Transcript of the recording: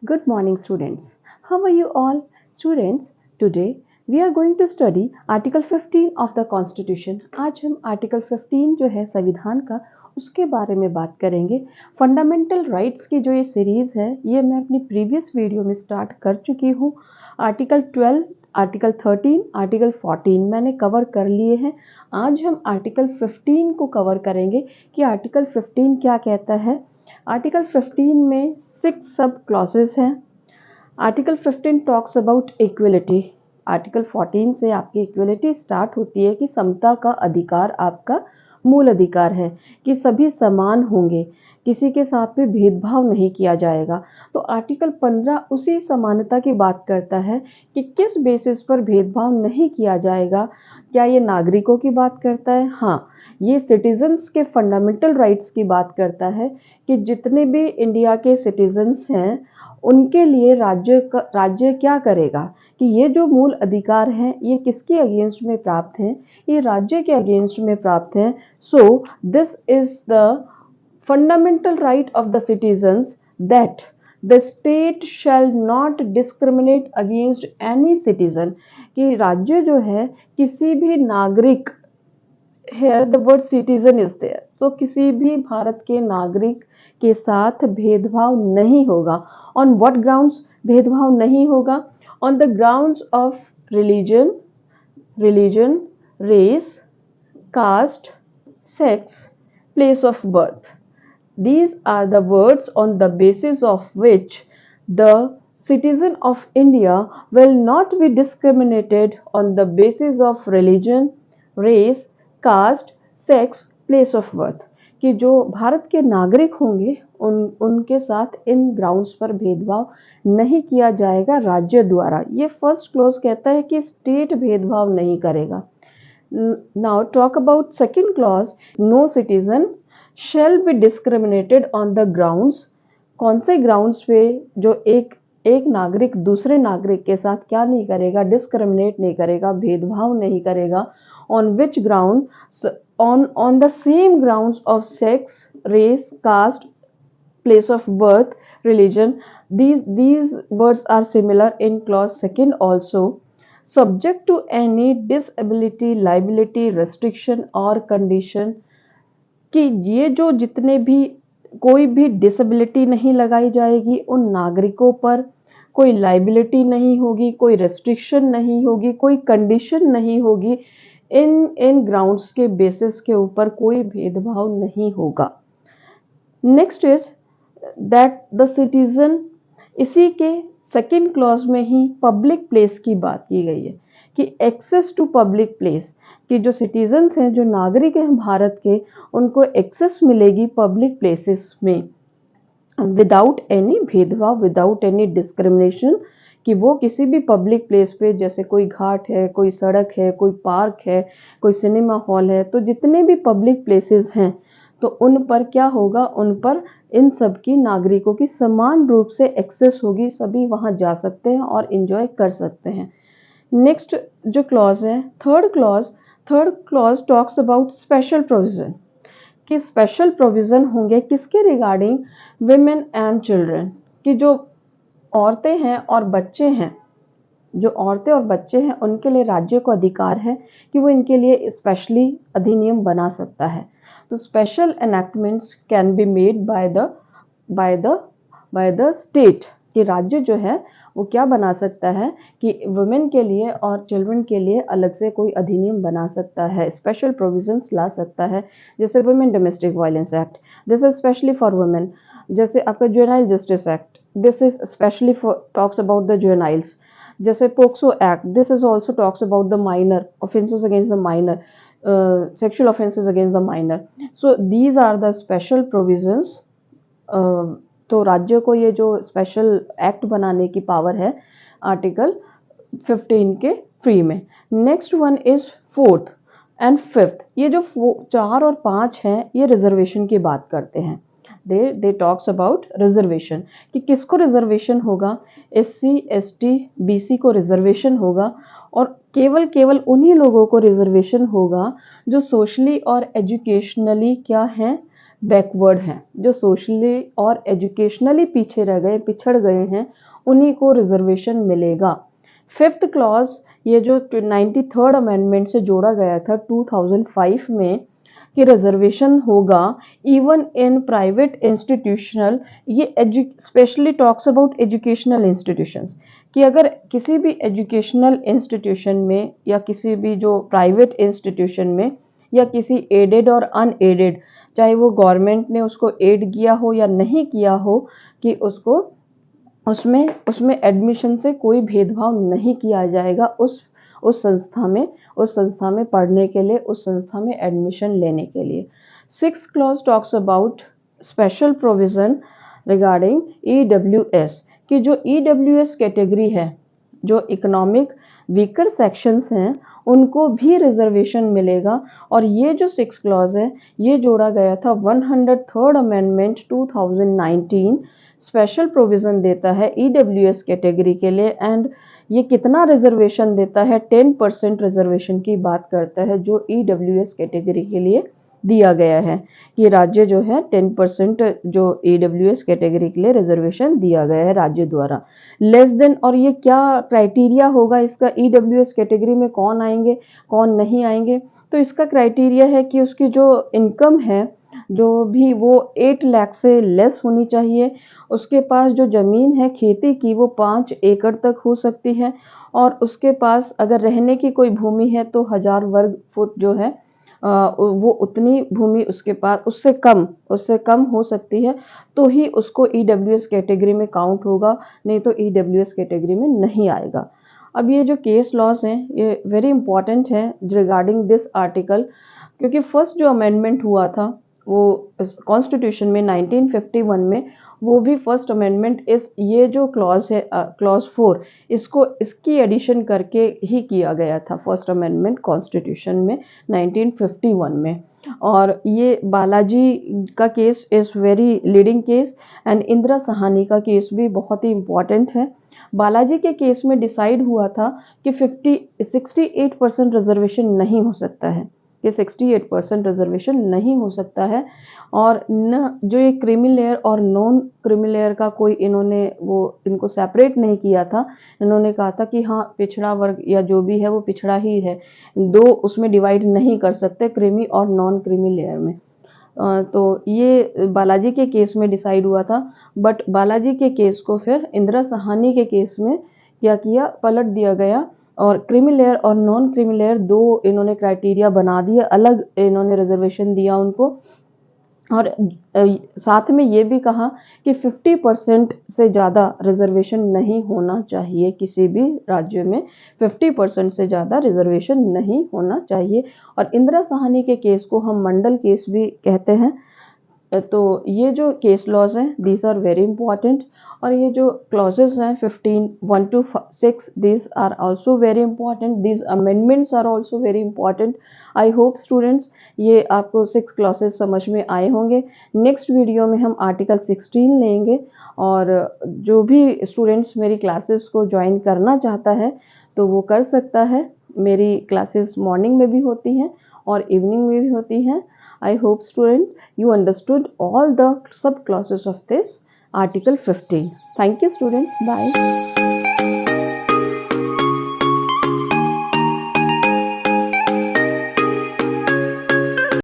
Good morning, students. How are you all? Students, today we are going to study Article 15 of the Constitution. आज हम Article 15 जो है संविधान का उसके बारे में बात करेंगे। फंडामेंटल राइट्स की जो ये सीरीज़ है ये मैं अपनी प्रीवियस वीडियो में स्टार्ट कर चुकी हूँ। आर्टिकल 12, आर्टिकल 13, आर्टिकल 14 मैंने कवर कर लिए हैं। आज हम आर्टिकल 15 को कवर करेंगे कि आर्टिकल 15 क्या कहता है। आर्टिकल 15 में 6 सब क्लॉजेस हैं। Article 15 talks about equality. Article 14 से आपकी इक्वलिटी स्टार्ट होती है कि समता का अधिकार आपका मूल अधिकार है, कि सभी समान होंगे, किसी के साथ में भेदभाव नहीं किया जाएगा। तो आर्टिकल 15 उसी समानता की बात करता है कि किस बेसिस पर भेदभाव नहीं किया जाएगा। क्या ये नागरिकों की बात करता है? हाँ, ये सिटीजन्स के फंडामेंटल राइट्स की बात करता है कि जितने भी इंडिया के सिटीजन्स हैं उनके लिए राज्य क्या करेगा, कि ये जो मूल अधिकार हैं ये किसके अगेंस्ट में प्राप्त हैं? ये राज्य के अगेंस्ट में प्राप्त हैं। So this is the fundamental right of the citizens that the state shall not discriminate against any citizen, कि राज्य जो है किसी भी नागरिक, here the word citizen is there, तो किसी भी भारत के नागरिक के साथ भेदभाव नहीं होगा। ऑन व्हाट ग्राउंड्स भेदभाव नहीं होगा? On the grounds of religion, race, caste, sex, place of birth. These are the words on the basis of which the citizen of India will not be discriminated on the basis of religion, race, caste, sex, place of birth, कि जो भारत के नागरिक होंगे उनके साथ इन grounds पर भेदभाव नहीं किया जाएगा राज्य द्वारा। ये फर्स्ट क्लॉज कहता है कि स्टेट भेदभाव नहीं करेगा। Now talk about second clause, no citizen shall be discriminated on the grounds. कौन से ग्राउंड्स पे जो एक नागरिक दूसरे नागरिक के साथ क्या नहीं करेगा? डिस्क्रिमिनेट नहीं करेगा, भेदभाव नहीं करेगा। On which ground? On the same grounds of sex, race, caste, place of birth, religion. These words are similar in clause second also. Subject to any disability, liability, restriction or condition, कि ये जो जितने भी कोई भी disability नहीं लगाई जाएगी उन नागरिकों पर, कोई लाइबिलिटी नहीं होगी, कोई रेस्ट्रिक्शन नहीं होगी, कोई कंडीशन नहीं होगी, इन ग्राउंड्स के बेसिस के ऊपर कोई भेदभाव नहीं होगा। Next is that the citizen, इसी के सेकेंड क्लॉज में ही पब्लिक प्लेस की बात की गई है कि एक्सेस टू पब्लिक प्लेस, कि जो सिटीजन्स हैं, जो नागरिक हैं भारत के, उनको एक्सेस मिलेगी पब्लिक प्लेसेस में विदाउट एनी भेदभाव, विदाउट एनी डिस्क्रिमिनेशन, कि वो किसी भी पब्लिक प्लेस पे, जैसे कोई घाट है, कोई सड़क है, कोई पार्क है, कोई सिनेमा हॉल है, तो जितने भी पब्लिक प्लेसेस हैं तो उन पर क्या होगा? उन पर इन सब की नागरिकों की समान रूप से एक्सेस होगी, सभी वहाँ जा सकते हैं और एंजॉय कर सकते हैं। नेक्स्ट जो क्लॉज है third clause talks about special provision, कि स्पेशल प्रोविजन होंगे किसके रिगार्डिंग? विमेन एंड चिल्ड्रन, कि जो औरतें हैं और बच्चे हैं, जो औरतें और बच्चे हैं उनके लिए राज्य को अधिकार है कि वो इनके लिए स्पेशली अधिनियम बना सकता है। तो special enactments can be made by the state, कि राज्य जो है वो क्या बना सकता है कि वुमेन के लिए और चिल्ड्रन के लिए अलग से कोई अधिनियम बना सकता है, स्पेशल प्रोविजंस ला सकता है। जैसे women domestic violence act, this is specially for women. जैसे आपका juvenile justice act, this is specially for talks about the juveniles. जैसे POCSO act, this is also talks about the minor offences against the minor, sexual offences against the minor. So these are the special provisions. तो राज्य को ये जो special act बनाने की power है article 15 के फ्री में। Next one is fourth and fifth, ये जो 4 और 5 हैं ये रिजर्वेशन की बात करते हैं। दे टॉक्स अबाउट रिजर्वेशन, कि किसको रिजर्वेशन होगा? SC, ST, BC को रिजर्वेशन होगा, और केवल उन्हीं लोगों को रिजर्वेशन होगा जो सोशली और एजुकेशनली क्या हैं? बैकवर्ड हैं, जो सोशली और एजुकेशनली पीछे रह गए, पिछड़ गए हैं, उन्हीं को रिजर्वेशन मिलेगा। फिफ्थ क्लॉज, ये जो 93rd अमेंडमेंट से जोड़ा गया था 2005 में, कि रिजर्वेशन होगा इवन इन प्राइवेट इंस्टीट्यूशनल, ये specially talks about educational institutions, कि अगर किसी भी एजुकेशनल इंस्टीट्यूशन में या किसी भी जो प्राइवेट इंस्टीट्यूशन में या किसी एडेड और अनएडेड, चाहे वो गवर्नमेंट ने उसको एड किया हो या नहीं किया हो, कि उसको उसमें उसमें एडमिशन से कोई भेदभाव नहीं किया जाएगा उस संस्था में पढ़ने के लिए, उस संस्था में एडमिशन लेने के लिए। Six clause talks about special provision regarding EWS, कि जो ईडब्ल्यूएस कैटेगरी है, जो इकोनॉमिक वीकर सेक्शंस हैं, उनको भी रिजर्वेशन मिलेगा। और ये जो सिक्स क्लॉज है, ये जोड़ा गया था 103rd अमेंडमेंट 2019, स्पेशल प्रोविजन देता है ईडब्ल्यूएस कैटेगरी के लिए। एंड ये कितना रिजर्वेशन देता है? 10% रिजर्वेशन की बात करता है, जो ईडब्ल्यूएस कैटेगरी के लिए दिया गया है, कि राज्य जो है 10% जो ईडब्ल्यूएस कैटेगरी के लिए रिजर्वेशन दिया गया है राज्य द्वारा। लेस देन, और ये क्या क्राइटेरिया होगा इसका, ईडब्ल्यूएस कैटेगरी में कौन आएंगे कौन नहीं आएंगे? तो इसका क्राइटेरिया है कि उसकी जो इनकम है, जो भी वो 8 लाख से लेस होनी चाहिए, उसके पास जो ज़मीन है खेती की वो 5 एकड़ तक हो सकती है, और उसके पास अगर रहने की कोई भूमि है तो 1000 वर्ग फुट जो है वो उतनी भूमि उसके पास, उससे कम हो सकती है, तो ही उसको ईडब्ल्यूएस कैटेगरी में काउंट होगा, नहीं तो ईडब्ल्यूएस कैटेगरी में नहीं आएगा। अब ये जो केस लॉस हैं, ये वेरी इंपॉर्टेंट है रिगार्डिंग दिस आर्टिकल, क्योंकि फर्स्ट जो अमेंडमेंट हुआ था वो कॉन्स्टिट्यूशन में 1951 में, वो भी फर्स्ट अमेंडमेंट इस ये जो क्लॉज है क्लॉज 4, इसकी एडिशन करके ही किया गया था फर्स्ट अमेंडमेंट कॉन्स्टिट्यूशन में 1951 में। और ये बालाजी का case is very leading case, and Indira Sahni का केस भी बहुत ही इम्पॉर्टेंट है। बालाजी के केस में डिसाइड हुआ था कि 68% रिजर्वेशन नहीं हो सकता है, कि 68% रिजर्वेशन नहीं हो सकता है, और न जो ये क्रीमी लेयर और नॉन क्रीमी लेयर का कोई इनको सेपरेट नहीं किया था। इन्होंने कहा था कि हाँ, पिछड़ा वर्ग या जो भी है वो पिछड़ा ही है, दो उसमें डिवाइड नहीं कर सकते क्रीमी और नॉन क्रीमी लेयर में। तो ये बालाजी के केस में डिसाइड हुआ था, बट बालाजी के केस को फिर इंदिरा साहनी के केस में क्या किया, पलट दिया गया, और क्रीमी लेयर और नॉन क्रीमी लेयर दो इन्होंने क्राइटेरिया बना दिए, अलग इन्होंने रिजर्वेशन दिया उनको। और साथ में ये भी कहा कि 50% से ज़्यादा रिजर्वेशन नहीं होना चाहिए, किसी भी राज्य में 50% से ज़्यादा रिजर्वेशन नहीं होना चाहिए। और इंदिरा साहनी के केस को हम मंडल केस भी कहते हैं। तो ये जो केस लॉज हैं, दीज आर वेरी इंपॉर्टेंट, और ये जो क्लॉजेस हैं 15 1 to 6, these are also very important, these amendments are also very important. I hope students ये आपको 6 क्लॉसेस समझ में आए होंगे। नेक्स्ट वीडियो में हम आर्टिकल 16 लेंगे, और जो भी स्टूडेंट्स मेरी क्लासेस को ज्वाइन करना चाहता है तो वो कर सकता है। मेरी क्लासेस मॉर्निंग में भी होती हैं और इवनिंग में भी होती हैं। I hope student you understood all the sub clauses of this article 15. Thank you students. Bye.